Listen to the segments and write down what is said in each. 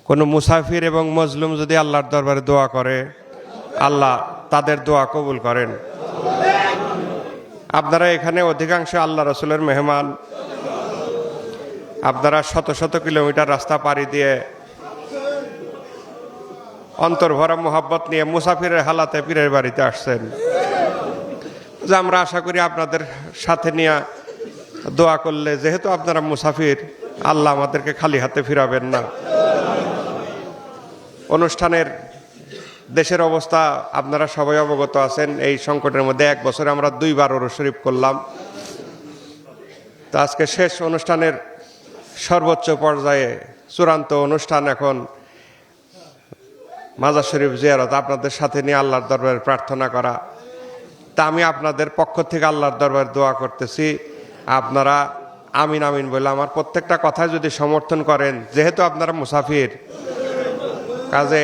কোনো মুসাফির এবং মজলুম যদি আল্লাহর দরবারে দোয়া করে, আল্লাহ তাদের দোয়া কবুল করেন। আপনারা এখানে অধিকাংশ আল্লাহ রসুলের মেহমান। আপনারা শত শত কিলোমিটার রাস্তা পাড়ি দিয়ে অন্তর্ভরা মোহাব্বত নিয়ে মুসাফিরের হালাতে পীরের বাড়িতে আসছেন। যে আমরা আশা করি আপনাদের সাথে নিয়ে দোয়া করলে, যেহেতু আপনারা মুসাফির, আল্লাহ আমাদেরকে খালি হাতে ফিরাবেন না। অনুষ্ঠানের দেশের অবস্থা আপনারা সবাই অবগত আছেন। এই সংকটের মধ্যে 1 বছরে আমরা 2 বার ওরস শরীফ করলাম। তো আজকে শেষ অনুষ্ঠানের সর্বোচ্চ পর্যায়ে চূড়ান্ত অনুষ্ঠান এখন মাজার শরীফ জিয়ারত, আপনাদের সাথে নিয়ে আল্লাহর দরবারে প্রার্থনা করা। তা আমি আপনাদের পক্ষ থেকে আল্লাহর দরবারে দোয়া করতেছি, আপনারা আমিন আমিন বলে আমার প্রত্যেকটা কথায় যদি সমর্থন করেন, যেহেতু আপনারা মুসাফির, কাজে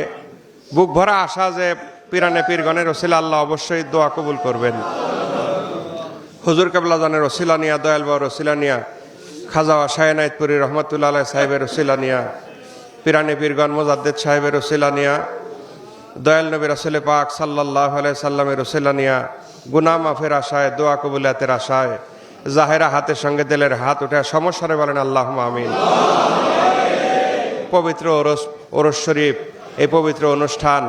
বুক ভরা আশা যে পিরানে পীরগণের ওসিলা আল্লাহ অবশ্যই দোয়া কবুল করবেন। হুজুর কেবলা জানের ওসিলা নিয়া, দয়াল বাবার ওসিলা নিয়া, খাজা শায়নাইতপুরি রহমতুল্লাহ আলাইহি সাহেবের ওসিলা নিয়া, পিরানে পীরগণ মুজাদ্দেদ সাহেবের ওসিলা নিয়া, দয়াল নবী রাসূল পাক সাল্লাল্লাহু আলাইহি সাল্লামের ওসিলা নিয়া, গুনাহ মাফের আশায়, দোয়া কবুলিয়াতের আশায়, জাহেরা হাতের সঙ্গে দিলের হাত উঠে সমস্যারে বলেন আল্লাহুম্মা আমিন। পবিত্র ওরস শরীফ, এই পবিত্র অনুষ্ঠান,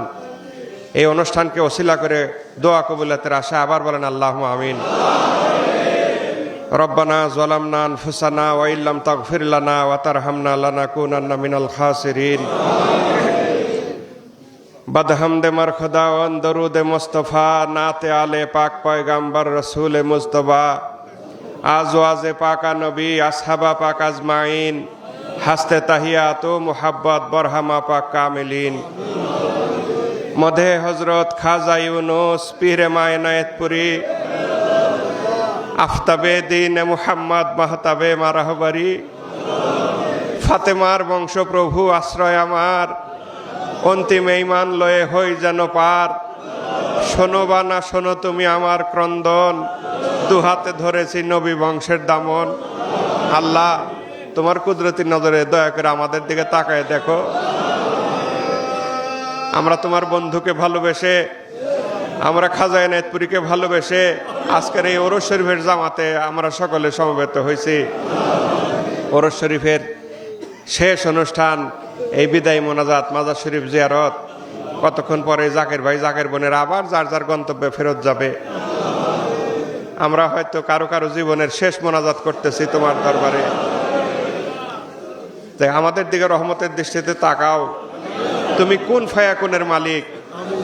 এই অনুষ্ঠানকে ওসিলা করে দোয়া কবুলিয়াতের আশায় আবার বলেন আল্লাহুম্মা আমিন। রব্বানা যালামনা আনফুসানা ওয়া ইল্লাম তাগফির লানা ওয়া তারহামনা লানাকুনান্না মিনাল খাসিরিন। বদহামদে মারখদাওয়ান দরুদে মুস্তাফা, নাতে আলে পাক পয়গাম্বর রসুল মুজতবা, আজওয়াজে পাকা নবী আসহাবা পাক আজমাইন, হাসতে তাহিয়াত ও মুহাব্বত বরহামা পাক কামিলিন। মধে হজরত খাজা ইউনুস পীরে মায়নায়েতপুরি, আফতাবে দিন মুহাম্মদ মাহতাবে মারাহবারি, ফাতেমার বংশ প্রভু আশ্রয় আমার, অন্তিম ঈমান লয়ে হই যেন পার। শোনো বা না শোনো তুমি আমার ক্রন্দন, দুহাতে ধরেছি নবী বংশের দামন। আল্লাহ তোমার কুদরতি নজরে দয়া করে আমাদের দিকে তাকায় দেখো। আমরা তোমার বন্ধুকে ভালোবেসে, আমরা খাজা এনায়েতপুরীকে ভালোবেসে আজকের এই ওরস শরীফের জামাতে আমরা সকলে সমবেত হয়েছি। ওরস শরীফের শেষ অনুষ্ঠান, এই বিদায় মোনাজাত, মাজার শরীফ জিয়ারত। কতক্ষণ পরে জাকের ভাই জাকের বোনেরা আবার যার যার গন্তব্যে ফেরত যাবে। আমরা হয়তো কারো কারো জীবনের শেষ মোনাজাত করতেছি তোমার দরবারে। তাই আমাদের দিকে রহমতের দৃষ্টিতে তাকাও। তুমি কোন ফায়াকুনের মালিক,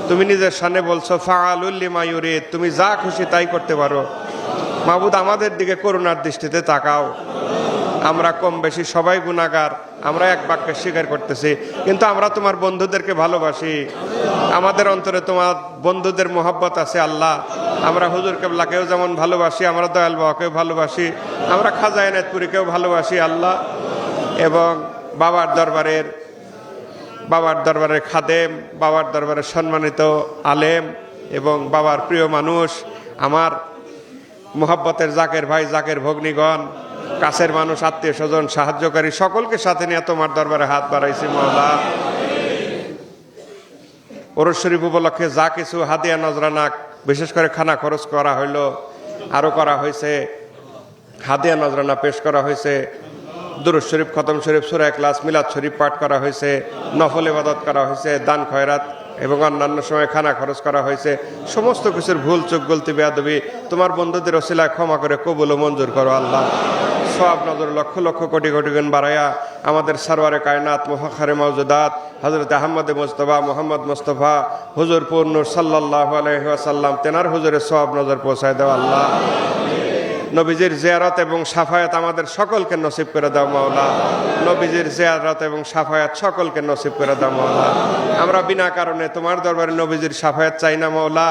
তুমি নিজের সামনে বলছো ফাআলুল লিমা ইউরিদ, তুমি যা খুশি তাই করতে পারো। মাবুদ আমাদের দিকে করুণার দৃষ্টিতে তাকাও। আমরা কম বেশি সবাই গুনাহগার, আমরা এক বাক্যে স্বীকার করতেছি, কিন্তু আমরা তোমার বন্ধুদেরকে ভালোবাসি। আমাদের অন্তরে তোমার বন্ধুদের মোহাব্বত আছে আল্লাহ। আমরা হুজুর কেবলাকেও যেমন ভালোবাসি, আমরা দয়াল বাবাকেও ভালোবাসি, আমরা খাজা এনায়েতপুরীকেও ভালোবাসি আল্লাহ। এবং বাবার দরবারের খাদেম, বাবার দরবারের সম্মানিত আলেম এবং বাবার প্রিয় মানুষ, আমার মোহাব্বতের জাকের ভাই জাকের ভগ্নীগণ, কাছের মানুষ, আত্মীয় স্বজন, সাহায্যকারী সকলকে সাথে নিয়ে তোমার দরবারে হাত বাড়াইছি মাওলা। ওরস শরীফ উপলক্ষে যা কিছু হাদিয়া নজরানা, বিশেষ করে খানা খরচ করা হইল, আরও করা হয়েছে, হাদিয়া নজরানা পেশ করা হয়েছে, দুরূদ শরীফ, খতম শরীফ, সূরা ইখলাস, মিলাদ শরীফ পাঠ করা হয়েছে, নফল ইবাদত করা হয়েছে, দান খয়রাত এবং অন্যান্য সময় খানা খরচ করা হয়েছে। সমস্ত কিছুর ভুল চুক গলতি বেয়াদবি তোমার বন্ধুদের ওসিলায় ক্ষমা করে কবুল ও মঞ্জুর করো আল্লাহ। সব নজর লক্ষ লক্ষ কোটি কোটি গুণ বাড়াইয়া আমাদের সরওয়ারে কায়নাত মুফাখখারে মাওজুদাত হযরত আহমদ মুজতবা মোহাম্মদ মুস্তফা হুজুর নূর সাল্লাল্লাহু আলাইহি ওয়াসাল্লাম তেনার হুজুরের সব নজর পৌঁছায় দাও আল্লাহ। নবীজির জিয়ারত এবং সাফায়াত আমাদের সকলকে নসিব করে দাও মাওলা। নবীজির জিয়ারত এবং সাফায়াত সকলকে নসিব করে দাও মাওলা। আমরা বিনা কারণে তোমার দরবারে নবীজির সাফায়াত চাই না মাওলা।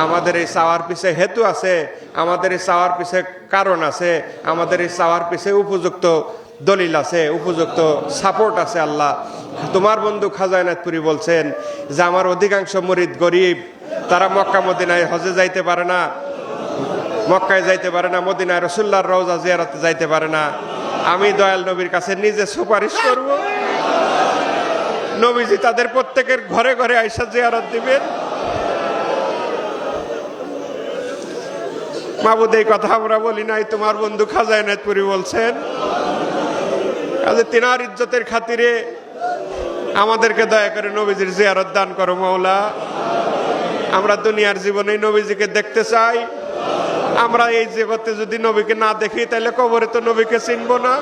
আমাদের এই চাওয়ার পিছে হেতু আছে, আমাদের এই চাওয়ার পিছে কারণ আছে, আমাদের এই চাওয়ার পিছে উপযুক্ত দলিল আছে, উপযুক্ত সাপোর্ট আছে আল্লাহ। তোমার বন্ধু খাজা এনায়েতপুরী বলছেন যে আমার অধিকাংশ মুরিদ গরিব, তারা মক্কা মদিনায় হজে যাইতে পারে না, মক্কায় যাইতে পারে না, মদিনায় রাসূলুল্লাহর রওজা জিয়ারতে যাইতে পারে না। আমি দয়াল নবীর কাছে নিজে সুপারিশ করব, নবীজি তাদের প্রত্যেকের ঘরে ঘরে আইসা জিয়ারত দিবেন। মাবুদ, এই কথা আমরা বলি নাই, তোমার বন্ধু খাজা এনায়েতপুরী বলছেন। কাজে তিনার ইজ্জতের খাতিরে আমাদেরকে দয়া করে নবীজির জিয়ারত দান করো মাওলা। আমরা দুনিয়ার জীবনে নবীজিকে দেখতে চাই। আমরা এই জগতে যদি নবীকে না দেখি তাহলে কবরে তো নবীকে চিনবো না,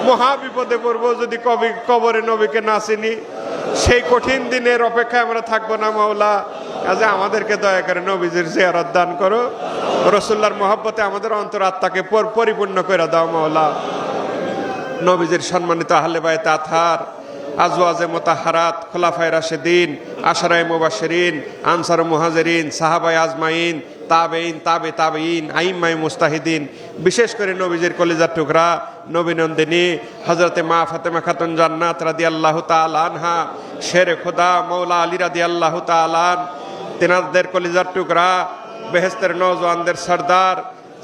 মহা বিপদে পড়বো যদি কবরে নবীকে না চিনি। সেই কঠিন দিনের অপেক্ষায় আমরা থাকবো না মাওলা। কাজে আমাদেরকে দয়া করে নবীজির জিয়ারত দান করো। রাসূলুল্লাহর মহব্বতে আমাদের অন্তরাত্মাকে পরিপূর্ণ করে দাও মাওলা। নবীজির সম্মানিত আহলে বায়ত আতহার, আজওয়াজে মুতাহহারাত, খোলাফায়ে রাশিদিন, আশরায়ে মুবাশশিরিন, আনসার মুহাজিরিন, সাহাবায়ে আজমাইন, তাবেঈন, তাবে তাবেঈন, আইম্মায়ে মুজতাহিদিন, বিশেষ করে নবীজির কলিজার টুকরা নবী নন্দিনী হযরতে মা ফাতেমা খাতুন জান্নাত রাদিয়াল্লাহু তাআলা আনহা, শেরে খোদা মওলা আলী রাদিয়াল্লাহু তাআলা আন, তেনাদের কলিজার টুকরা বেহেশতের নওজওয়ানদের সরদার,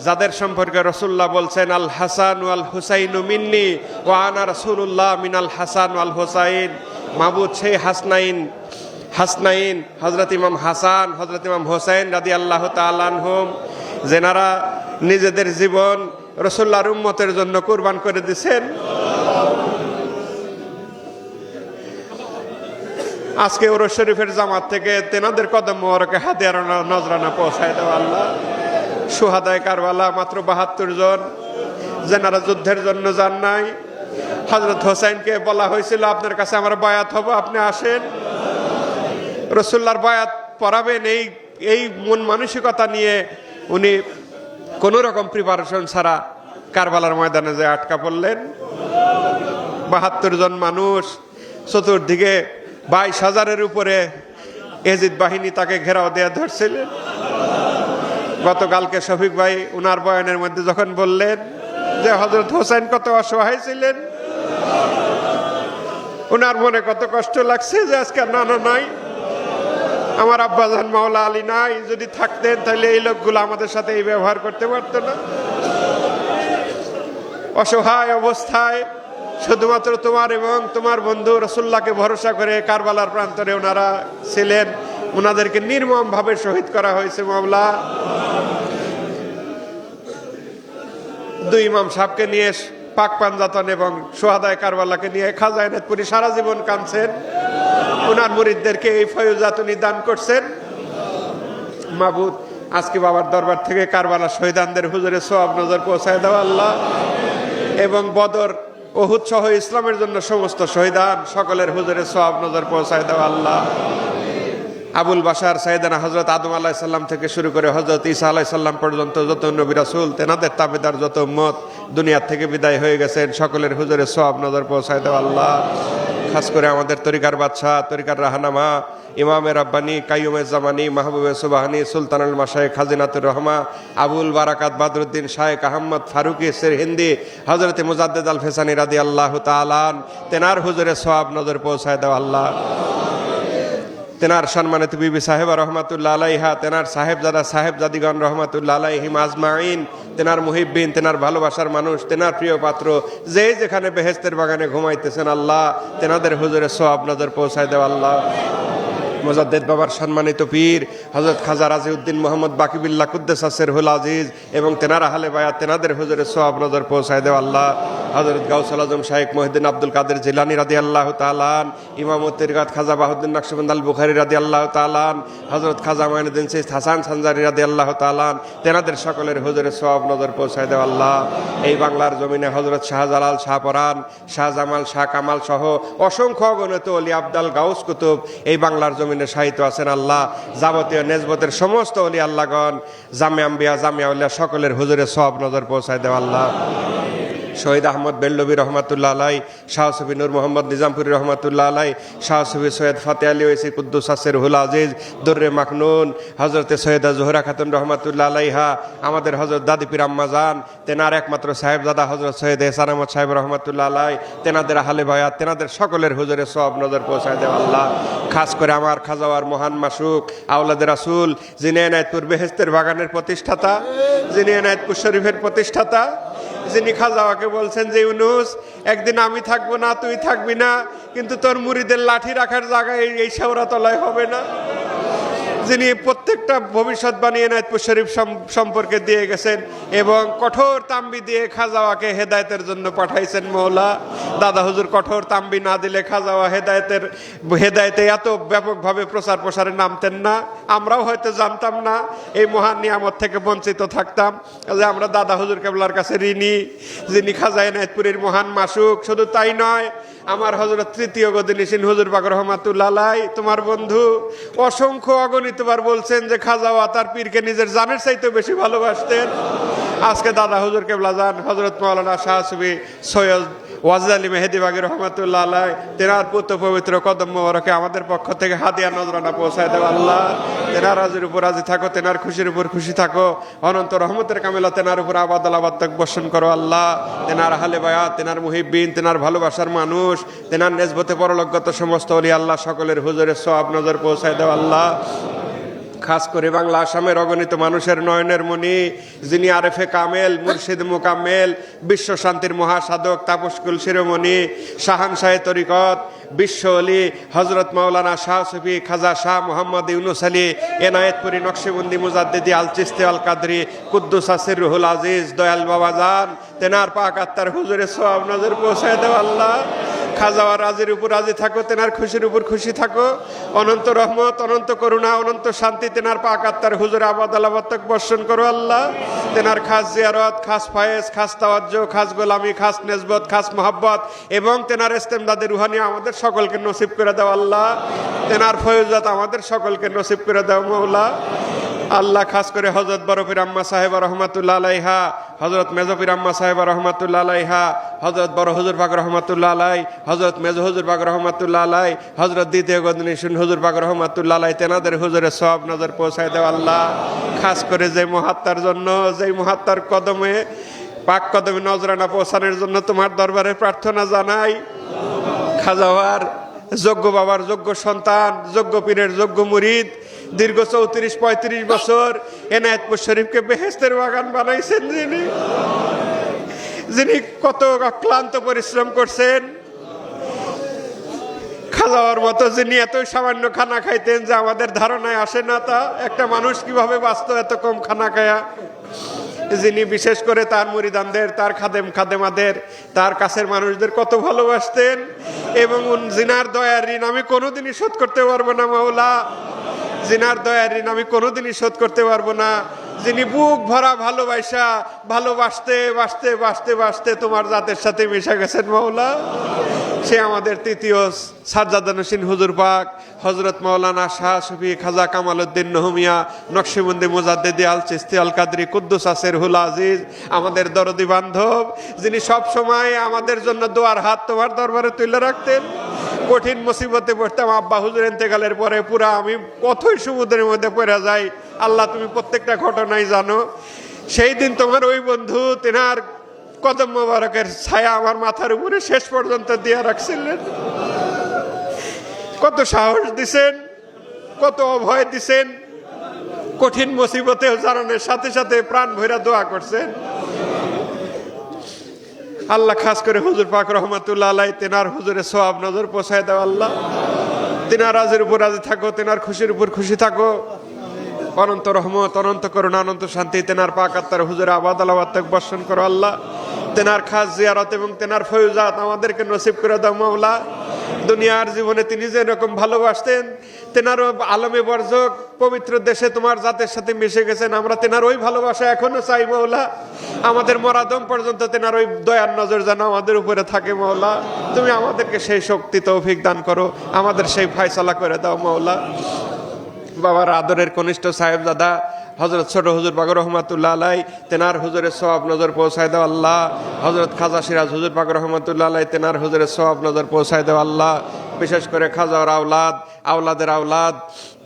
যাদের সম্পর্কে রাসূলুল্লাহ বলছেন আল হাসান ওয়াল হুসাইনু মিন্নি ওয়া আনা রাসূলুল্লাহ মিনাল হাসান ওয়াল হুসাইন। মাবুদ, সেই হাসনাইন হযরত ইমাম হাসান, হযরত ইমাম হোসেন রাদিয়াল্লাহু তাআলা আনহুম, যেনারা নিজেদের জীবন রাসূলুল্লাহর উম্মতের জন্য কুরবান করে দিয়েছেন, আজকে ওরস শরীফের জামাত থেকে তেনাদের কদম মোবারকে হাদিয়ার নজরানা পৌঁছায় দাও আল্লাহ। শুহাদায়ে কারবালা মাত্র ৭২ জন, যেনারা যুদ্ধের জন্য যান নাই। হযরত হোসেনকে বলা হয়েছিল আপনার কাছে আমরা বায়াত হব, আপনি আসেন। রাসূলুল্লাহর বায়াত পড়াবেন এই মন মানসিকতা নিয়ে উনি কোনো রকম প্রিপারেশন ছাড়া কারবালার ময়দানে যে আটকা পড়লেন। ৭২ জন মানুষ, চতুর্দিকে ২২,০০০-এর উপরে এজিদ বাহিনী তাকে ঘেরাও দিয়ে ধরছিলেন। গতকালকে শফিক ভাই উনার বয়ানের মধ্যে যখন বললেন যে হযরত হোসেন কত অসহায় ছিলেন, উনার মনে কত কষ্ট লাগছে যে আজকে নানা নাই, আমার আব্বাজান মাওলা আলী নাই, যদি থাকতেন তাহলে এই লোকগুলো আমাদের সাথে এই ব্যবহার করতে পারতো না। অসহায় অবস্থায় শুধুমাত্র তোমার এবং তোমার বন্ধু রাসূলুল্লাহকে ভরসা করে কারবালার প্রান্তরে ওনারা ছিলেন। ওনাদেরকে নির্মম ভাবে শহীদ করা হয়েছে মাওলা। 2 ইমাম সাহেবকে নিয়ে পাক পাঞ্জাতন এবং শুহাদায়ে কারবালাকে নিয়ে খাজা এনায়েতপুরী সারা জীবন কাঁদছেন। ওনার মুরিদদেরকে এই ফয়জাত উনি দান করছেন। মাবুদ, আজকে বাবার দরবার থেকে কারবালা শহীদানদের হুজুরে সওয়াব নজর পৌঁছায় দাও আল্লাহ, এবং বদর উহুদ সহ ইসলামের জন্য সমস্ত শহীদান সকলের হুজুরে সওয়াব নজর পৌঁছায় দাও আল্লাহ। আবুল বাশার সাইয়েদানা হযরত আদম আলাইহিস সালাম থেকে শুরু করে হযরত ঈসা আলাইহিস সালাম পর্যন্ত যত নবী রাসূল, তেনাদের তাবেদার যত উম্মত দুনিয়ার থেকে বিদায় হয়ে গেছেন, সকলের হুজুরে সওয়াব নজর পৌঁছায় দাও আল্লাহ। খাস করে আমাদের তরিকার বাদশাহ, তরিকার রাহনামা, ইমামে রাব্বানি, কাইয়ুমে জামানি, মাহবুবে সুবহানি, সুলতানুল মাশায়েখ খাজিনাতুর রহমা, আবুল বারাকাত বাদরুদ্দিন শায়েখ আহমদ ফারুকি সিরহিন্দি, হযরত মুজাদ্দিদ আল ফেসানি রাদিয়াল্লাহু তাআলা আন, তেনার হুজুরে সওয়াব নজর পৌঁছায় দাও আল্লাহ। তেনার সম্মানিত বিবি সাহেবা রহমাতুল্লাহ আলাইহা, তেনার সাহেবজাদা সাহেবজাদিগণ রহমাতুল্লাহ আলাইহিম আজমাইন, তেনার মুহিব্বিন, তেনার ভালোবাসার মানুষ, তেনার প্রিয় পাত্র, যে যেখানে বেহেশতের বাগানে ঘুমাইতেছেন আল্লাহ, তেনাদের হুজুরে সওয়াব নজর পৌঁছায় দেও আল্লাহ। মুজাদ্দিদ বাবার সম্মানিত পীর হযরত খাজা রাজিউদ্দিন মোহাম্মদ বাকিবিল্লাহ কুদ্দাসাস সিরহুল আজিজ এবং তেনার আহলে বায়াত, তেনাদের হুজুরে সওয়াব নজর পৌঁছায় দেও আল্লাহ। হযরত গাউসুল আজম শাইখ মুহিউদ্দিন আব্দুল কাদের জিলানী রাদিয়াল্লাহু তাআলা আন, ইমাম তরিকাত খাজা বাহাউদ্দিন নকশবন্দ আল বুখারী রাদিয়াল্লাহু তাআলা আন, হযরত খাজা মাইনুদ্দিন সৈয়দ হাসান সানজারি রাদিয়াল্লাহু তাআলা আন, তেনাদের সকলের হুজুরে সওয়াব নজর পৌঁছায় দেও আল্লাহ। এই বাংলার জমিনে হযরত শাহজালাল, শাহপরান, শাহজামাল, শাহ কামাল সহ অসংখ্য অগণিত ওলি আবদাল গাউস কুতুব এই বাংলার জমিনে সাহিত্য আছেন আল্লাহ। যাবতীয় নেসবতের সমস্ত ওলি আল্লাহগণ, জামিয়া আম্বিয়া, জামিয়া উলিয়া সকলের হুজুরে সওয়াব নজর পৌঁছায় দেও আল্লাহ। শহীদ আহমদ বেল্লবী রহমাতুল্লাহ আলাই, শাহ সুফি নূর মোহাম্মদ নিজামপুরি রহমাতুল্লাহ আলাই, শাহ সুফি সৈয়দ ফাতে আলী ওয়াইসি কুদ্দুসাস সিরহুল আজিজ, দুররে মাকনুন, হযরতে সৈয়দা জোহরা খাতুন রহমাতুল্লাহ আলাইহা, আমাদের হযরত দাদি পীর আম্মা জান, তেনার একমাত্র সাহেবজাদা হযরত সৈয়দ এহসান আহমদ সাহেব রহমাতুল্লাহ আলাই, তেনাদের আহলে বায়াত, তেনাদের সকলের হুজুরে সওয়াব নজর পৌঁছায় দেও আল্লাহ। খাস করে আমার খাজাওয়ার মহান মাসুক আওলাদে রাসূল, যিনি এনায়েতপুর বেহেশতের বাগানের প্রতিষ্ঠাতা, যিনি এনায়েতপুর শরীফের প্রতিষ্ঠাতা, যিনি খাজাওয়াকে বলছেন যে ইউনুস, একদিন আমি থাকবো না, তুই থাকবি না, কিন্তু তোর মুরিদের লাঠি রাখার জায়গায় এই শেওড়াতলায় হবে না। যিনি প্রত্যেকটা ভবিষ্যৎবাণী এনায়েতপুর শরীফ সম্পর্কে দিয়ে গেছেন এবং কঠোর তাম্বি দিয়ে খাজাওয়াকে হেদায়েতের জন্য পাঠাইছেন মওলা। দাদা হুজুর কঠোর তাম্বি না দিলে খাজাওয়া হেদায়েতে এত ব্যাপকভাবে প্রচার প্রসারে নামতেন না। আমরাও হয়তো জানতাম না, এই মহান নিয়ামত থেকে বঞ্চিত থাকতাম। যে আমরা দাদা হুজুর কেবলার কাছে ঋণী, যিনি খাজা এনায়েতপুরের মহান মাসুক। শুধু তাই নয়, আমার হযরত তৃতীয় গদিনিসিন হুজুর পাক রহমাতুল্লাহ আলাইহি, তোমার বন্ধু, অসংখ্য অগণিতবার বলছেন যে খাজাওয়া তার পীরকে নিজের জানের চাইতে বেশি ভালোবাসতেন। আজকে দাদা হুজুর কেবলা জান হযরত মাওলানা শাহ সুফি সৈয়দ ওয়াজিদ আলী মেহেদি বাগী রহমাতুল্লাহ আলাইহি, তেনার পুত্র পবিত্র কদম মোবারকে আমাদের পক্ষ থেকে হাদিয়া নজরানা পৌঁছায় দেও আল্লাহ। তেনার রাজির উপর রাজি থাকো, তেনার খুশির উপর খুশি থাকো, অনন্ত রহমতের কামিলা তেনার উপর আবাদ আলাবাদ তক বর্ষণ করো আল্লাহ। তেনার আহলে বায়াত, তেনার মুহিব্বিন, তেনার ভালোবাসার মানুষ, তেনার নেসবতে পরলোকগত সমস্ত ওলি আল্লাহ সকলের হুজুরের সওয়াব নজর পৌঁছায় দেও আল্লাহ। খাস করে বাংলা আসামের অগণিত মানুষের নয়নের মণি, যিনি আরেফে কামেল, মুর্শিদ মুকাম্মেল, বিশ্ব শান্তির মহাসাধক, তাপসকুল শিরোমণি, শাহানশাহে তরিকত, বিশ্ব অলি হজরত মাওলানা শাহ সুফি খাজা শাহ মোহাম্মদ ইউনুস আলী এনায়েতপুরি নকশবন্দি মুজাদ্দিদি আল চিশতি আল কাদরি কুদ্দুস আসির রুহুল আজিজ দয়াল বাবাজান, তেনার পাক আত্মার হুজুরের সওয়াব নজর পৌঁছায় দেও আল্লাহ। খাজাওয়া রাজির উপর রাজি থাকো, তেনার খুশির উপর খুশি থাকো, অনন্ত রহমত, অনন্ত করুণা, অনন্ত শান্তি তেনার পাক আত্মার হুজুর আবাদ আলাবাদ তক বর্ষণ করো আল্লাহ। তেনার খাস জিয়ারত, খাস ফায়েজ, খাস তাওয়াজ্জু, খাস গোলামি, খাস নেসবত, খাস মোহাব্বত এবং তেনার ইস্তেমদাদের রুহানি আমাদের সকলকে নসিব করে দাও আল্লাহ। তেনার ফয়জাত আমাদের সকলকে নসিব করে দাও মওলা আল্লাহ। খাস করে হযরত বড় পীর আম্মা সাহেবা রহমাতুল্লাহ আলাইহা, হযরত মেজো পীর আম্মা সাহেবা রহমাতুল্লাহ আলাইহা, হযরত বড় হুজুর পাক রহমাতুল্লাহ আলাই, হযরত মেজো হুজুর পাক রহমাতুল্লাহ আলাই, হযরত দ্বিতীয় গদিনিসিন হুজুর পাক রহমাতুল্লাহ আলাই, তেনাদের হুজুরের সওয়াব নজর পৌঁছায় দেও আল্লাহ। খাস করে যে মহাত্মার জন্য, যেই মহাত্মার কদমে পাক কদমে নজরানা পৌঁছানোর জন্য তোমার দরবারে প্রার্থনা জানাই। খাজাওয়ার যোগ্য বাবার যোগ্য সন্তান, যোগ্য পীরের যোগ্য মুরিদ, দীর্ঘ 34-35 বছর এনায়েতপুর শরীফকে বেহেশতের বাগান বানাইছেন, যিনি কত অক্লান্ত পরিশ্রম করছেন। খাজাওয়ার মতো যিনি এত সামান্য খানা খাইতেন যে আমাদের ধারণায় আসে না, তা একটা মানুষ কিভাবে বাঁচত এত কম খানা খায়া। যিনি বিশেষ করে তার মুরিদানদের, তার খাদেমাদের, তার কাছের মানুষদের কত ভালোবাসতেন এবং জিনার দয়ার ঋণ আমি কোনোদিনই শোধ করতে পারবো না মাওলা। জিনার দয়ার ঋণ আমি কোনোদিনই শোধ করতে পারবো না। যিনি বুক ভরা ভালোবাসতে বাসতে বাসতে বাসতে তোমার জাতের সাথে মিশে গেছেন মাওলা। সে আমাদের তৃতীয় সাজ্জাদানসীন হুজুর পাক হযরত মাওলানা শাহ সুফি খাজা কামাল উদ্দিন নহমিয়া নকশবন্দি মুজাদ্দিদি আল চিশতি আল কাদরি কুদ্দুস আসির রুহুল আজিজ, আমাদের দরদি বান্ধব, যিনি সব সময় আমাদের জন্য দোয়ার হাত তোমার দরবারে তুলে রাখতেন। কঠিন মুসিবতে পড়তাম, আব্বা হুজুর ইন্তেকালের পরে পুরা আমি কতই সমুদ্রের মধ্যে পড়ে যাই। আল্লাহ তুমি প্রত্যেকটা ঘটনাই জানো। সেই দিন তোমার ওই বন্ধু তেনার কদম মোবারকের ছায়া আমার মাথার উপরে শেষ পর্যন্ত দিয়ে রাখছিলেন। কত সাহস দিছেন, কত অভয় দিছেন, কঠিন মুসিবতেও জানানোর সাথে সাথে প্রাণ ভরে দোয়া করছেন। আল্লাহ খাস করে হুজুর পাক রহমাতুল্লাহ আলাই, তেনার হুজুরের সওয়াব নজর পৌঁছায় দাও আল্লাহ। তেনার রাজের উপর রাজি থাকো, তেনার খুশির উপর খুশি থাকো, অনন্ত রহমত, অনন্ত করুণা, অনন্ত শান্তি তেনার পাক আত্মার হুজুরে আবাদ আলাবাদ তক বর্ষণ করো আল্লাহ। তেনার খাস জিয়ারত এবং তেনার ফয়জাত আমাদেরকে নসিব করে দাও মাওলা। দুনিয়ার জীবনে তিনি যেরকম ভালোবাসতেন, তেনার আলমে বরজক পবিত্র দেশে তোমার জাতের সাথে মিশে গেছেন। আমরা তেনার ওই ভালোবাসা এখনো চাই মাওলা। আমাদের মরাদম পর্যন্ত তেনার ওই দয়ার নজর যেন আমাদের উপরে থাকে মাওলা। তুমি আমাদেরকে সেই শক্তি তৌফিক দান করো, আমাদের সেই ফয়সালা করে দাও মাওলা। বাবার আদরের কনিষ্ঠ সাহেবজাদা হযরত ছোট হুজুর পাক রহমাতুল্লাহ আলাই, তেনার হুজুরের সওয়াব নজর পৌঁছায় দাও আল্লাহ। হযরত খাজা সিরাজ হুজুর পাক রহমাতুল্লাহ আলাই, তেনার হুজুরের সওয়াব নজর পৌঁছায় দাও আল্লাহ। বিশেষ করে খাজার আওলাদ, আওলাদের আওলাদ,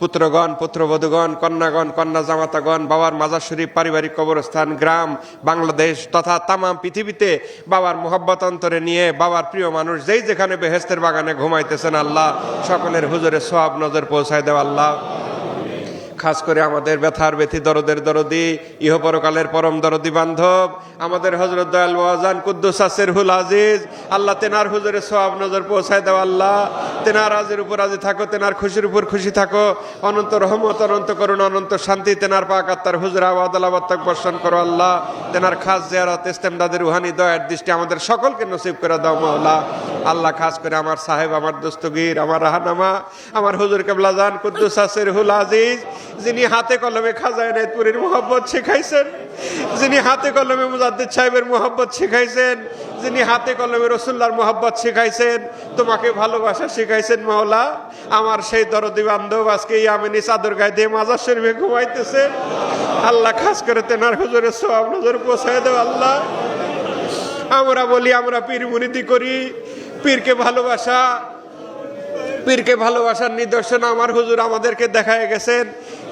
পুত্রগণ, পুত্রবধূগণ, কন্যাগণ, কন্যা জামাতাগণ, বাবার মাজার শরীফ, পারিবারিক কবরস্থান, গ্রাম, বাংলাদেশ তথা তামাম পৃথিবীতে বাবার মোহব্বত অন্তরে নিয়ে বাবার প্রিয় মানুষ যেই যেখানে বেহেশতের বাগানে ঘুমাইতেছেন আল্লাহ, সকলের হুজুরের সওয়াব নজর পৌঁছায় দাও আল্লাহ। খাস করে আমাদের ব্যথার ব্যথি দরদের দরদি ইহপরকালের পরম দরদি বান্ধব আমাদের হযরত দয়াল ওয়াজান কুদ্দুস সিরহুল আজিজ, আল্লাহ তেনার হুজুরে সওয়াব নজর পৌঁছায় দাও আল্লাহ। তেনার রাজির উপর রাজি থাকো, তেনার খুশির উপর খুশি থাকো। অনন্ত রহমত, অনন্ত করুণা, অনন্ত শান্তি তেনার পাক আত্মার হুজুর আওয়াদালাবাদ তাক বর্ষণ করো আল্লাহ। তেনার খাস জিয়ারত ইস্তেমদাদের রুহানি দয়ার দৃষ্টি আমাদের সকলকে নসিব করে দাও মাওলা। আল্লাহ খাস করে আমার সাহেব, আমার দস্তগীর, আমার রাহানামা, আমার হুজুর কেবলা জান কুদ্দুস সিরহুল আজিজ, যিনি হাতে কলমে খাজা এনায়েতপুরীর মোহাব্বত শিখাইছেন, যিনি হাতে কলমে মুজাদ্দিদ সাহেবের মোহাব্বত শিখাইছেন, যিনি হাতে কলমে রসুল্লাহর মোহাব্বত শিখাইছেন, তোমাকে ভালোবাসা শিখাইছেন মাওলা। আমার সেই দরদি বান্ধব আজকে ইয়ামিনী চাদর গায়ে দিয়ে মাজার শরীফে ঘুমাইতেছেন। আল্লাহ খাস করে তেনার হুজুরের সওয়াব নজর পৌঁছায় দাও আল্লাহ। আমরা বলি আমরা পীর মুরিদি করি, পীরকে ভালোবাসা, পীরকে ভালোবাসার নিদর্শন আমার হুজুর আমাদেরকে দেখায় গেছেন,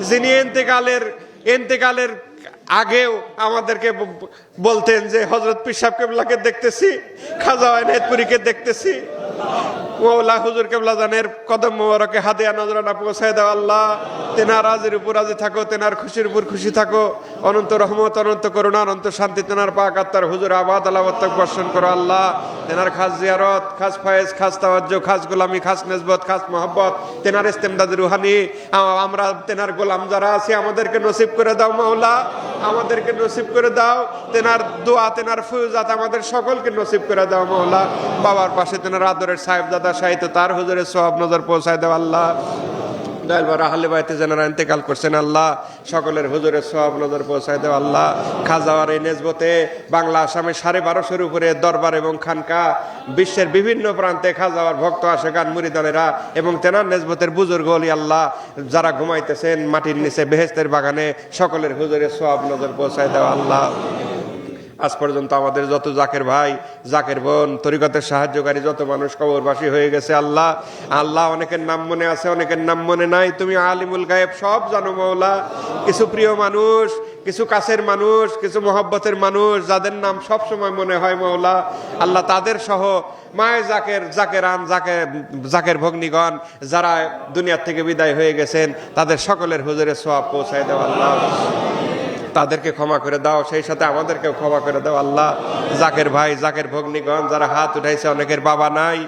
যিনি এন্তেকালের আগেও আমাদেরকে বলতেন যে হযরত পীর সাহেব কেবলাকে দেখতেছি, খাজা এনায়েতপুরীকে দেখতেছি। মওলা হুজুর কেবলা জানের কদম মোবারকে হাদিয়া নজরানা পৌঁছায় দাও আল্লাহ। তেনার রাজির উপর রাজি থাকো, তেনার খুশির উপর খুশি থাকো। অনন্ত রহমত, অনন্ত করুণা, অনন্ত শান্তি তেনার পাক আত্মার হুজুর আবাদ আলাওয়াত তাক বর্ষণ করো আল্লাহ। তেনার খাস জিয়ারত, খাস ফায়েজ, খাস তাওয়াজ্জু, খাস গোলামি, খাস নেসবত, খাস মহব্বত, তেনার ইস্তেমদাদ রুহানি আমরা তেনার গোলাম যারা আছি আমাদেরকে নসিব করে দাও মাওলা, আমাদেরকে নসিব করে দাও। তেনার দোয়া, তেনার ফয়জাত আমাদের সকলকে নসিব করে দাও মাওলা। বাবার পাশে তেনার আদরের সাহেবজাদা শাহিদ তার হুজুরের সওয়াব নজর পৌঁছায় দাও আল্লাহ। দয়ালবার আহলে বাইতে যারা ইন্তেকাল করছেন আল্লাহ, সকলের হুজুরের সওয়াব নজর পৌঁছায় দাও আল্লাহ। খাজাওয়ার এই নেসবতে বাংলা আসামে 1250-এর উপরে দরবার এবং খানকা, বিশ্বের বিভিন্ন প্রান্তে খাজাওয়ার ভক্ত আশেকান মুরিদানেরা এবং তেনার নেসবতের বুজুর্গ ওলি আল্লাহ যারা ঘুমাইতেছেন মাটির নিচে বেহেশতের বাগানে, সকলের হুজুরের সওয়াব নজর পৌঁছায় দাও আল্লাহ। আজ পর্যন্ত আমাদের যত জাকের ভাই, জাকের বোন, তরিকতের সাহায্যকারী যত মানুষ কবরবাসী হয়ে গেছে আল্লাহ, আল্লাহ অনেকের নাম মনে আছে, অনেকের নাম মনে নাই। তুমি আলিমুল গায়েব, সব জানো মাওলা। কিছু প্রিয় মানুষ, কিছু কাছের মানুষ, কিছু মহব্বতের মানুষ যাদের নাম সব সময় মনে হয় মাওলা, আল্লাহ তাদের সহ মায়ে জাকের ভগ্নীগণ যারা দুনিয়ার থেকে বিদায় হয়ে গেছেন তাদের সকলের হুজুরের সওয়াব পৌঁছায় দাও আল্লাহ। তাদেরকে ক্ষমা করে দাও, সেই সাথে আমাদেরকেও ক্ষমা করে দাও আল্লাহ। জাকের ভাই, জাকের ভগ্নীগণ যারা হাত উঠাইছে, অনেকের বাবা নাই,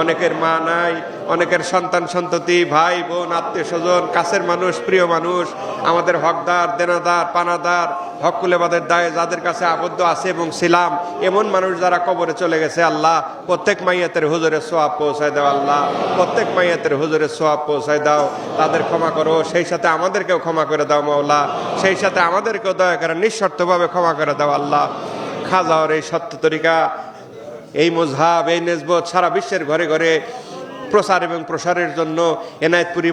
অনেকের মা নাই, অনেকের সন্তান সন্ততি, ভাই বোন, আত্মীয় স্বজন, কাছের মানুষ, প্রিয় মানুষ, আমাদের হকদার, দেনাদার, পানাদার, হকুলেবাদের দায়ে যাদের কাছে আবদ্ধ আছে এবং ছিলাম, এমন মানুষ যারা কবরে চলে গেছে আল্লাহ, প্রত্যেক মাইয়াতের হুজুরের সওয়াব পৌঁছায় দাও আল্লাহ। প্রত্যেক মাইয়াতের হুজুরের সওয়াব পৌঁছায় দাও, তাদের ক্ষমা করো, সেই সাথে আমাদেরকেও ক্ষমা করে দাও মাওলা। সেই সাথে আমাদেরকেও দয়া করে নিঃশর্তভাবে ক্ষমা করে দাও আল্লাহ। খাজাওয়ার এই সত্য তরিকা, এই মজহাব, এই নেসবত সারা বিশ্বের ঘরে ঘরে প্রচার এবং প্রসারের জন্য এনায়েতপুরী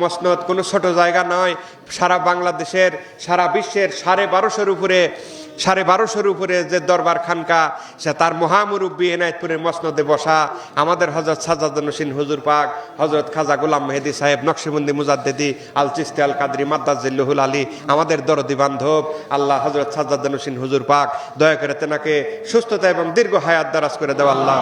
মসনদ কোনো ছোট জায়গা নয়। সারা বাংলাদেশের, সারা বিশ্বের 1250-এর উপরে যে দরবার খানকা, সে তার মহামুরব্বী এনায়েতপুরের মসনদে বসা আমাদের হযরত সাজ্জাদ নশীন হুজুর পাক, হযরত খাজা গোলাম মেহেদী সাহেব নকশবন্দি মুজাদ্দেদি আল চিশতি আল কাদরি মাদ্দাজিল্লুহুল আলী, আমাদের দরদি বান্ধব আল্লাহ হযরত সাজ্জাদ নশীন হুজুর পাক দয়া করে তেনাকে সুস্থতা এবং দীর্ঘ হায়াত দারাজ করে দাও আল্লাহ।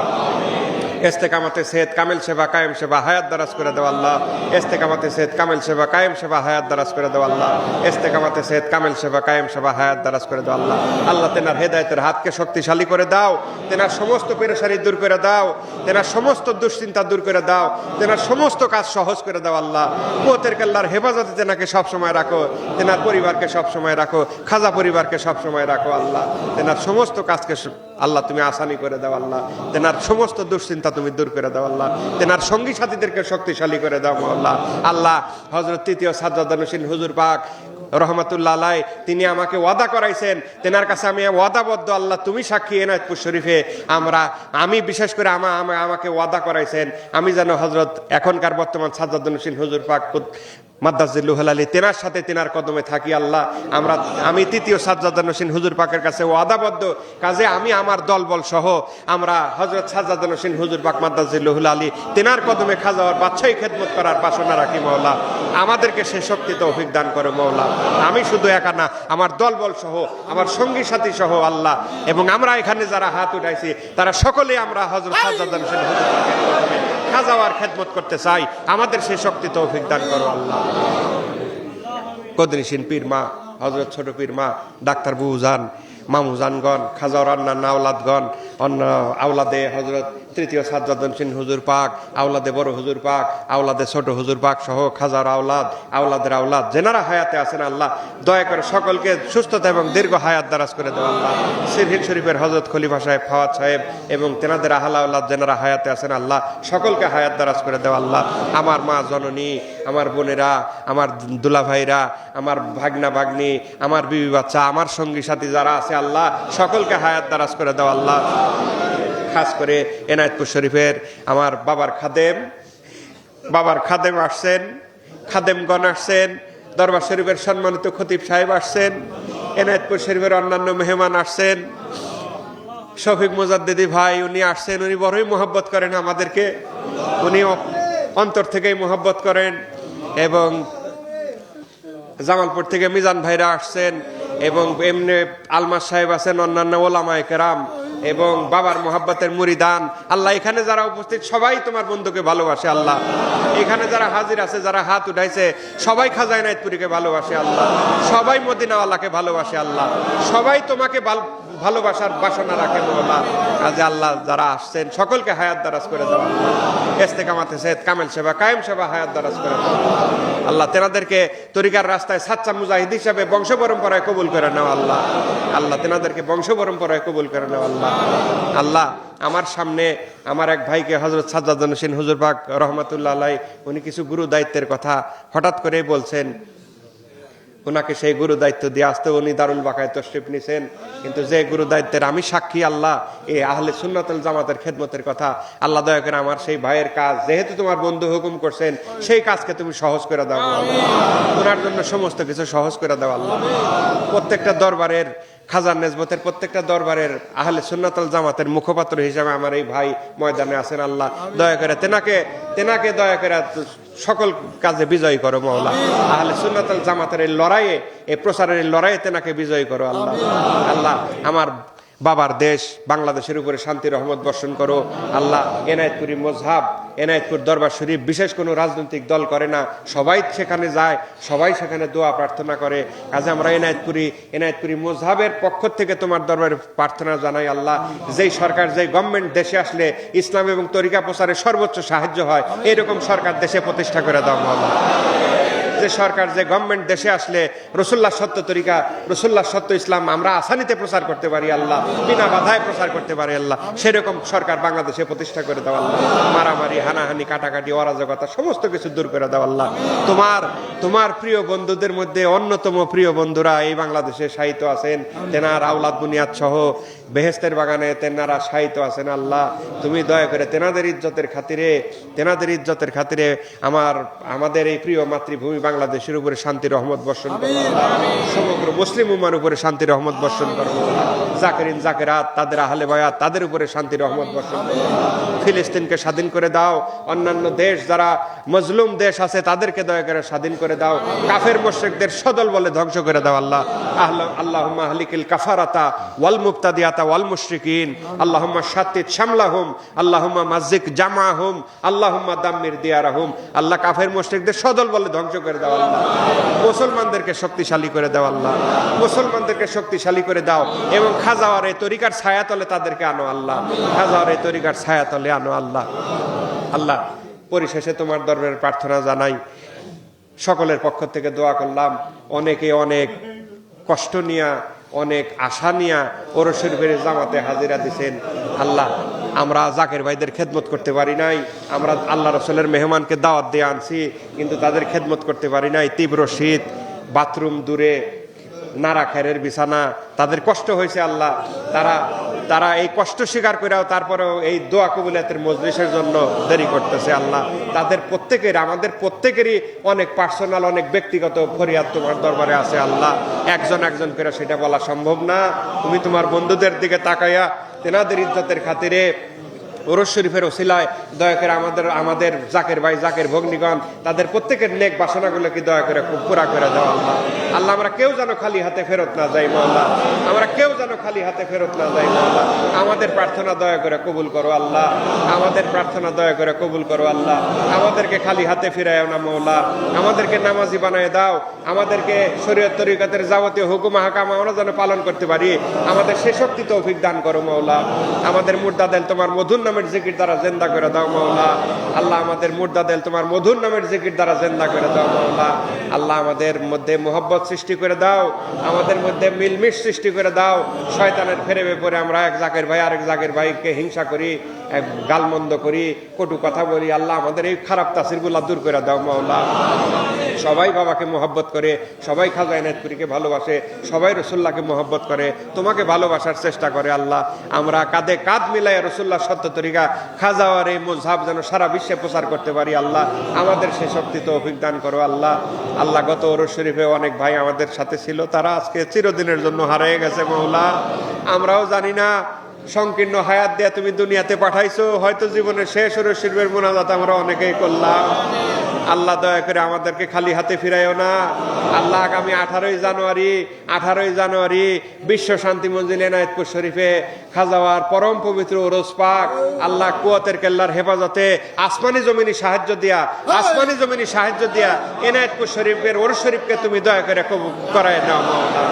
ইস্তেকামাতে সেহত, কামেল সেবা, কায়েম সেবা, হায়াত দারাজ করে দাও আল্লাহ। ইস্তেকামাতে সেহত, কামেল সেবা, কায়েম সেবা, হায়াত দারাজ করে দাও আল্লাহ। ইস্তেকামাতে সেহত, কামেল সেবা, কায়েম সেবা, হায়াত দারাজ করে দাও আল্লাহ। আল্লাহ তেনার হেদায়েতের হাতকে শক্তিশালী করে দাও, তেনার সমস্ত পেরেশানি দূর করে দাও, তেনার সমস্ত দুশ্চিন্তা দূর করে দাও, তেনার সমস্ত কাজ সহজ করে দাও আল্লাহ। কুওয়াতের কেল্লার হেফাজতে তেনাকে সবসময় রাখো, তেনার পরিবারকে সবসময় রাখো, খাজা পরিবারকে সবসময় রাখো আল্লাহ। তেনার সমস্ত কাজকে আল্লাহ তুমি আসানি করে দাও আল্লাহ। তেনার সমস্ত দুশ্চিন্তা তুমি দূর করে দাও আল্লাহ। তেনার সঙ্গী সাথীদেরকে শক্তিশালী করে দাও আল্লাহ। আল্লাহ হযরত তৃতীয় সাজ্জাদ নশীন হুজুর পাক রহমাতুল্লাহ আলাই, তিনি আমাকে ওয়াদা করাইছেন, তেনার কাছে আমি ওয়াদাবদ্ধ আল্লাহ, তুমি সাক্ষী এনায়েতপুর শরীফে আমি বিশেষ করে আমাকে ওয়াদা করাইছেন আমি যেন হযরত এখনকার বর্তমান সাজ্জাদ নশীন হুজুর পাক মাদ্দাজিল্লুহুল আলী তেনার সাথে তেনার কদমে থাকি আল্লাহ। আমি তৃতীয় সাজ্জাদ নশীন হুজুর পাকের কাছে ওয়াদাবদ্ধ, কাজে আমি আমার দলবল সহ আমরা হযরত সাজ্জাদ নশীন হুজুর পাক মাদ্দাজিল্লুহুল আলী তেনার কদমে খাজাওয়ার বাদশাহী খেদমত করার বাসনা রাখি মাওলা। আমাদেরকে সে শক্তি তৌফিক দান করো মাওলা। আমি শুধু একা না, আমার দলবল সহ, আমার সঙ্গী সাথী সহ আল্লাহ, এবং আমরা এখানে যারা হাত উঠাইছি তারা সকলে আমরা হযরত সাজ্জাদ নশীন হুজুর পাকের কদমে, খাজা যাওয়ার খেদমত করতে চাই, আমাদের সেই শক্তি তৌফিক দান করো আল্লাহ। কদরিসিন পীর মা হযরত ছোট পীর মা ডাক্তার বুজান মামুজানগণ খাজার অন্যান্য আওলাদগণ, অন্য আওলাদে হযরত তৃতীয় সাজ্জাদুদ্দিন হুজুর পাক, আওলাদে বড় হুজুর পাক, আওলাদে ছোট হুজুর পাক সহ খাজার আওলাদ, আওলাদের আওলাদ যেনারা হায়াতে আছেন আল্লাহ, দয়া করে সকলকে সুস্থতা এবং দীর্ঘ হায়াত দারাজ করে দেওয়া আল্লাহ। সিরহিল শরীফের হযরত খলিফা সাহেব ফাওয়াদ সাহেব এবং তেনাদের আহলা আওলাদ যেনারা হায়াতে আছেন আল্লাহ, সকলকে হায়াত দারাজ করে দেওয়া আল্লাহ। আমার মা জননী, আমার বোনেরা, আমার দুলা ভাইরা, আমার ভাগনা ভাগ্নি, আমার বিবি বাচ্চা, আমার সঙ্গী সাথী যারা আছে আল্লাহ, সকলকে হায়াত দারাজ করে দেওয়া আল্লাহ। খাস করে এনায়েতপুর শরীফের আমার বাবার খাদেম আসছেন, খাদেমগণ আসছেন, দরবার শরীফের সম্মানিত খতিব সাহেব আসছেন, এনায়েতপুর শরীফের অন্যান্য মেহমান আসছেন, শফিক মুজাদ্দিদি ভাই উনি আসছেন, উনি বড়ই মোহাব্বত করেন আমাদেরকে, উনি অন্তর থেকেই মোহাব্বত করেন। এবং জামালপুর থেকে মিজান ভাইরা আসছেন, এবং এমনি আলমাস সাহেব আছেন, অন্যান্য ওলামায়ে কেরাম এবং বাবার মোহাব্বতের মুরিদান আল্লাহ। এখানে যারা উপস্থিত সবাই তোমার বন্ধুকে ভালোবাসে আল্লাহ। এখানে যারা হাজির আছে, যারা হাত উঠাইছে, সবাই খাজা এনায়েতপুরীকে ভালোবাসে আল্লাহ, সবাই মদিনাওয়ালাকে ভালোবাসে আল্লাহ, সবাই তোমাকে ভালোবাসার বাসনা রাখে আল্লাহ। কাজে আল্লাহ যারা আসছেন সকলকে হায়াত দারাজ করে দেওয়া আল্লাহ। ইস্তেকামাতে সেদ কামেল সেবা কায়েম সেবা হায়াত দারাজ করে দেওয়া আল্লাহ। তেনাদেরকে তরিকার রাস্তায় সাচ্চা মুজাহিদ হিসাবে বংশ পরম্পরায় কবুল করে নেওয়া আল্লাহ। আল্লাহ তেনাদেরকে বংশ পরম্পরায় কবুল করে নেওয়া আল্লাহ। আল্লাহ আমার সামনে আমার এক ভাইকে হযরত সাজ্জাদুল হোসেন হুজুর পাক রহমাতুল্লাহ আলাইহি উনি কিছু গুরু দায়িত্বের কথা হঠাৎ করেই বলছেন। ওনাকে সেই গুরু দায়িত্ব দিয়ে আসতে উনি দারুল বাকায় তশরিফ নিছেন, কিন্তু যে গুরু দায়িত্বের আমি সাক্ষী আল্লাহ, এই আহলে সুন্নাতুল জামাতের খেদমতের কথা আল্লাহ দয়া করে আমার সেই ভাইয়ের কাজ যেহেতু তোমার বন্ধু হুকুম করছেন, সেই কাজকে তুমি সহজ করে দাও আল্লাহ। ওনার জন্য সমস্ত কিছু সহজ করে দাও আল্লাহ। প্রত্যেকটা দরবারের খাজার নেজবতের প্রত্যেকটা দরবারের আহলে সুন্নাতুল জামাতের মুখপাত্র হিসাবে আমার এই ভাই ময়দানে আছেন আল্লাহ। দয়া করে তেনাকে দয়া করে সকল কাজে বিজয়ী করো মাওলা। আহলে সুন্নাতুল জামাতের এই লড়াইয়ে, এই প্রচারের লড়াইয়ে তেনাকে বিজয়ী করো আল্লাহ। আল্লাহ আমার বাবার দেশ বাংলাদেশের উপরে শান্তি রহমত বর্ষণ করো আল্লাহ। এনায়েতপুরি মজহাব, এনায়েতপুর দরবার শরীফ বিশেষ কোনো রাজনৈতিক দল করে না, সবাই সেখানে যায়, সবাই সেখানে দোয়া প্রার্থনা করে। কাজে আমরা এনায়েতপুরি মজহাবের পক্ষ থেকে তোমার দরবারে প্রার্থনা জানাই আল্লাহ। যেই সরকার, যেই গভর্নমেন্ট দেশে আসলে ইসলাম এবং তরিকা প্রচারে সর্বোচ্চ সাহায্য হয়, এরকম সরকার দেশে প্রতিষ্ঠা করে দাও আল্লাহ। যে সরকার, যে গভর্নমেন্ট দেশে আসলে রসুল্লাহ সত্য তরিকা, রসুল্লাহ সত্য ইসলাম আমরা আসানিতে প্রচার করতে পারি আল্লাহ, বিনা বাধায় প্রচার করতে পারি আল্লাহ, সেরকম সরকার বাংলাদেশে প্রতিষ্ঠা করে দাও আল্লাহ। মারামারি, হানাহানি, কাটাকাটি, অরাজকতা সমস্ত কিছু দূর করে দাও আল্লাহ। তোমার প্রিয় বন্ধুদের মধ্যে অন্যতম প্রিয় বন্ধুরা এই বাংলাদেশে শায়িত আছেন, তেনার আওলাদ বুনিয়াদ সহ বেহেশতের বাগানে তেনারা শায়িত আছেন আল্লাহ। তুমি দয়া করে তেনাদের ইজ্জতের খাতিরে আমাদের এই প্রিয় মাতৃভূমি বাংলাদেশের উপরে শান্তি রহমত বর্ষণ করো, সমগ্র মুসলিম উম্মার উপরে শান্তি রহমত বর্ষণ করো। জাকেরিন জাকেরাত, তাদের আহলে বায়াত, তাদের উপরে শান্তি রহমত বর্ষণ করো। ফিলিস্তিনকে স্বাধীন করে দাও, অন্যান্য দেশ যারা মজলুম দেশ আছে তাদেরকে দয়া করে স্বাধীন করে দাও। কাফের মুশরিকদের সদল বলে ধ্বংস করে দাও আল্লাহ। আল্লাহুম্মা আহলিকিল কাফারাতা ওয়াল মুবতাদিয়াতা ওয়াল মুশরিকিন, আল্লাহুম্মা শাত্তিত শামলাহুম, আল্লাহুম্মা মাযিক জামাহুম, আল্লাহুম্মা দাম্মির দিয়ারাহুম। আল্লাহ কাফের মুশরিকদের সদল বলে ধ্বংস করে দাও আল্লাহ। মুসলমানদেরকে শক্তিশালী করে দাও আল্লাহ, মুসলমানদেরকে শক্তিশালী করে দাও এবং খাজাওয়ার এই তরিকার ছায়াতলে তাদেরকে আনো আল্লাহ, খাজাওয়ার এই তরিকার ছায়াতলে আনো আল্লাহ। আল্লাহ পরিশেষে তোমার দরবারে প্রার্থনা জানাই, সকলের পক্ষ থেকে দোয়া করলাম। অনেকে অনেক কষ্ট নিয়া, অনেক আশা নিয়া ওরস শরীফের জামাতে হাজিরা দিছেন আল্লাহ। আমরা জাকের ভাইদের খেদমত করতে পারি নাই, আমরা আল্লাহ রসুলের মেহমানকে দাওয়াত দিয়ে আনছি, কিন্তু তাদের খেদমত করতে পারি নাই। তীব্র শীত, বাথরুম দূরে, নাড়া খেরের বিছানা, তাদের কষ্ট হয়েছে আল্লাহ। তারা এই কষ্ট স্বীকার করেও তারপরেও এই দোয়া কবুলিয়াতের মজলিসের জন্য দেরি করতেছে আল্লাহ। তাদের প্রত্যেকের, আমাদের প্রত্যেকেরই অনেক পার্সোনাল, অনেক ব্যক্তিগত ফরিয়াদ তোমার দরবারে আছে আল্লাহ। একজন করে সেটা বলা সম্ভব না। তুমি তোমার বন্ধুদের দিকে তাকাইয়া তেনাদের ইজ্জতের খাতিরে ওরস শরীফের ওসিলায় দয়া করে আমাদের জাকের ভাই জাকের ভগ্নীগণ তাদের প্রত্যেকের নেক বাসনাগুলোকে দয়া করে পুরা করে দাও আল্লাহ। আল্লাহ আমরা কেউ যেন খালি হাতে ফেরত না যাই মাওলা, আমরা কেউ যেন খালি হাতে ফেরত না যাই মাওলা। আমাদের প্রার্থনা দয়া করে কবুল করো আল্লাহ, আমাদের প্রার্থনা দয়া করে কবুল করো আল্লাহ। আমাদেরকে খালি হাতে ফিরায়ও না মাওলা, আমাদেরকে নামাজি বানায় দাও, আমাদেরকে শরীয়ত তরিকতের যাবতীয় হুকুম হাকাম আমরা যেন পালন করতে পারি, আমাদের সে শক্তি তৌফিক দান করো মাওলা। আমাদের মুর্দাদেল তোমার মধুর নামের জিকির দ্বারা জিন্দা করে দাও মাওলা। আল্লাহ আমাদের মুর্দাদেল তোমার মধুর নামের জিকির দ্বারা জিন্দা করে দাও মাওলা। আল্লাহ আমাদের মধ্যে মোহব্বত সৃষ্টি করে দাও, আমাদের মধ্যে মিলমিশ সৃষ্টি করে দাও। শয়তানের ফেরেবে পরে আমরা এক জাকের ভাই আরেক জাকের ভাইকে হিংসা করি, এক গালমন্দ করি, কটু কথা বলি। আল্লাহ আমাদের এই খারাপ তাসিরগুলো দূর করে দাও মাওলা। সবাই বাবাকে মোহব্বত করে, সবাই খাজা এনায়েতপুরীকে ভালোবাসে, সবাই রসুল্লাহকে মোহব্বত করে, তোমাকে ভালোবাসার চেষ্টা করে। আল্লাহ আমরা কাঁধে কাঁধ মিলাই রসুল্লাহ সত্য তরিকা খাজাওয়ার এই মুযহাব যেন সারা বিশ্বে প্রচার করতে পারি। আল্লাহ আমাদের সে শক্তি তৌফিক দান করো আল্লাহ। আল্লাহ গত ওরস শরীফে অনেক ভাই আমাদের সাথে ছিল, তারা আজকে চিরদিনের জন্য হারিয়ে গেছে মাওলা। আমরাও জানি না, সংকীর্ণ হায়াত দিয়ে তুমি দুনিয়াতে পাঠাইছো, হয়তো জীবনের শেষ ওরস শরীফের মুনাজাত আমরা অনেকেই করলাম। আল্লাহ দয়া করে আমাদেরকে খালি হাতে ফিরাইও না আল্লাহ। আগামী 18ই জানুয়ারি বিশ্ব শান্তি মঞ্জিল এনায়েতপুর শরীফে খাজাওয়ার পরম পবিত্র ওরস পাক আল্লাহ কুয়াতের কেল্লার হেফাজতে আসমানি জমিনি সাহায্য দিয়া এনায়েতপুর শরীফের ওরস শরীফকে তুমি দয়া করে কবুল করায় নাও মাওলা।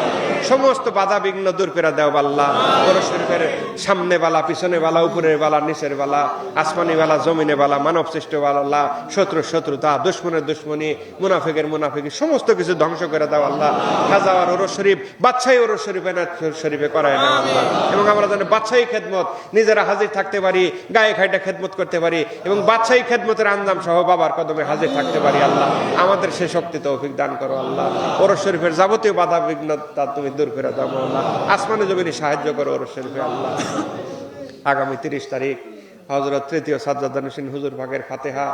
সমস্ত বাধা বিঘ্ন দূর করে দাও আল্লাহ। ওরস শরীফের সামনে বালা, পিছনে বালা, উপরের বালা, নিচের বালা, আসমানি বালা, জমিনে বালা, মানব সৃষ্ট বালা, শত্রুতা, দুশ্মনের দুশ্মনী, মুনাফিকের মুনাফিকি, সমস্ত কিছু ধ্বংস করে দাও আল্লাহ। খাজাওয়ার ওরস শরীফ, বাদশাহী ওরস শরীফ এনায়েতপুর শরীফে করায় নাও আল্লাহ। এবং আমরা যেন বাদশাহী খেদমত নিজেরা হাজির থাকতে পারি, গায়ে খাইটা খেদমত করতে পারি, এবং বাদশাহী খেদমতের আঞ্জাম সহ বাবার কদমে হাজির থাকতে পারি। আল্লাহ আমাদের সে শক্তি তৌফিক দান করো আল্লাহ। ওরস শরীফের যাবতীয় বাধা বিঘ্নতা তুমি দূর করে দাও আল্লাহ। আসমানে জমিনে সাহায্য করো ওরস শরীফে আল্লাহ। আগামী 30 তারিখ হযরত তৃতীয় সাজ্জাদ নূসিন হুজুর পাকের ফাতেহা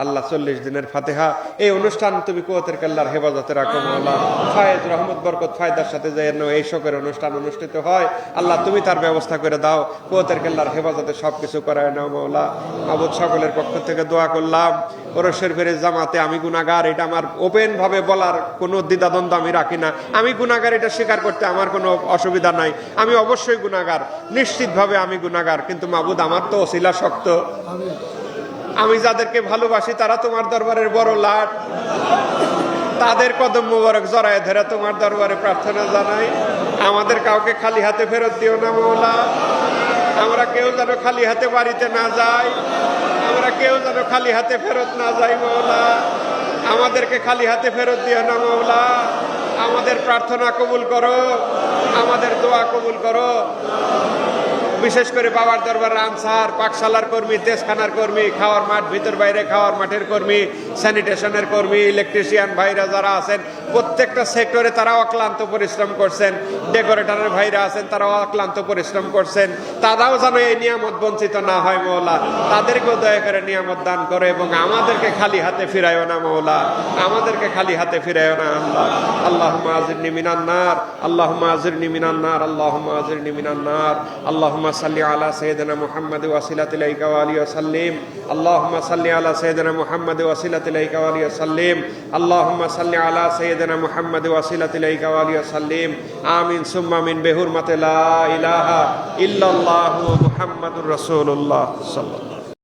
আল্লাহ, 40 দিনের ফাতেহা। এই অনুষ্ঠান তুমি কুয়াতের কেল্লার হেফাজতে রাখো মাওলা। ফায়েজ, রহমত, বরকত, ফায়দার সাথে যেন এই শোকের অনুষ্ঠান অনুষ্ঠিত হয় আল্লাহ, তুমি তার ব্যবস্থা করে দাও। কুয়াতের কেল্লার হেফাজতে সবকিছু করায় নাও মাওলা। মাবুদ সকলের পক্ষ থেকে দোয়া করলাম, ওরস শরীফের জামাতে আমি গুনাহগার, এটা আমার ওপেন ভাবে বলার কোনো দ্বিধাদ্বন্দ্ব আমি রাখি না। আমি গুনাহগার, এটা স্বীকার করতে আমার কোনো অসুবিধা নাই। আমি অবশ্যই গুনাহগার, নিশ্চিতভাবে আমি গুনাহগার। কিন্তু মাবুদ আমার তো ওসিলা শক্ত। আমি যাদেরকে ভালোবাসি তারা তোমার দরবারের বড় লাট, তাদের কদম মোবারক জড়ায় ধরে তোমার দরবারে প্রার্থনা জানাই, আমাদের কাউকে খালি হাতে ফেরত দিও না মাওলা। আমরা কেউ যেন খালি হাতে বাড়িতে না যাই, আমরা কেউ যেন খালি হাতে ফেরত না যাই মাওলা। আমাদেরকে খালি হাতে ফেরত দিও না মাওলা। আমাদের প্রার্থনা কবুল করো, আমাদের দোয়া কবুল করো। বিশেষ করে বাবার দরবার আনসার, পাকশালার কর্মী, তেজখানার কর্মী, খাওয়ার মাঠ, ভিতর বাইরে খাওয়ার মাঠের কর্মী, স্যানিটেশনের কর্মী, ইলেকট্রিশিয়ান ভাইরা যারা আছেন প্রত্যেকটা সেক্টরে তারা অক্লান্ত পরিশ্রম করছেন। ডেকোরেটরের ভাইরা আছেন, তারাও অক্লান্ত পরিশ্রম করছেন। তারাও যেন এই নিয়ামত বঞ্চিত না হয় মাওলা। তাদেরকেও দয়া করে নিয়ামত দান করে, এবং আমাদেরকে খালি হাতে ফিরায়ও না মাওলা। আমাদেরকে খালি হাতে ফিরায়ও না আল্লাহ। আল্লাহুম্মা আজিরনি মিনান নার, আল্লাহুম্মা আজিরনি মিনান নার, আল্লাহুম্মা আজিরনি মিনান নার। আল্লাহুম্মা সাল্লি আলা সাইয়্যিদিনা মুহাম্মাদ ওয়া সিলাতি ইলাইকা ওয়া আলিহি ওয়া সাল্লিম। আল্লাহুম্মা সাল্লি আলা সাইয়্যিদিনা মুহাম্মাদ ওয়া সিলাতি ইলাইকা ওয়া আলিহি ওয়া সাল্লিম। আল্লাহুম্মা সাল্লি আলা সাইয়্যিদিনা মুহাম্মাদ ওয়া সিলাতি ইলাইকা ওয়া আলিহি ওয়া সাল্লিম। আমিন সুম্মা আমিন বিহুরমাতি লা ইলাহা ইল্লাল্লাহু মুহাম্মাদুর রাসূলুল্লাহ সাল্লাল্লাহু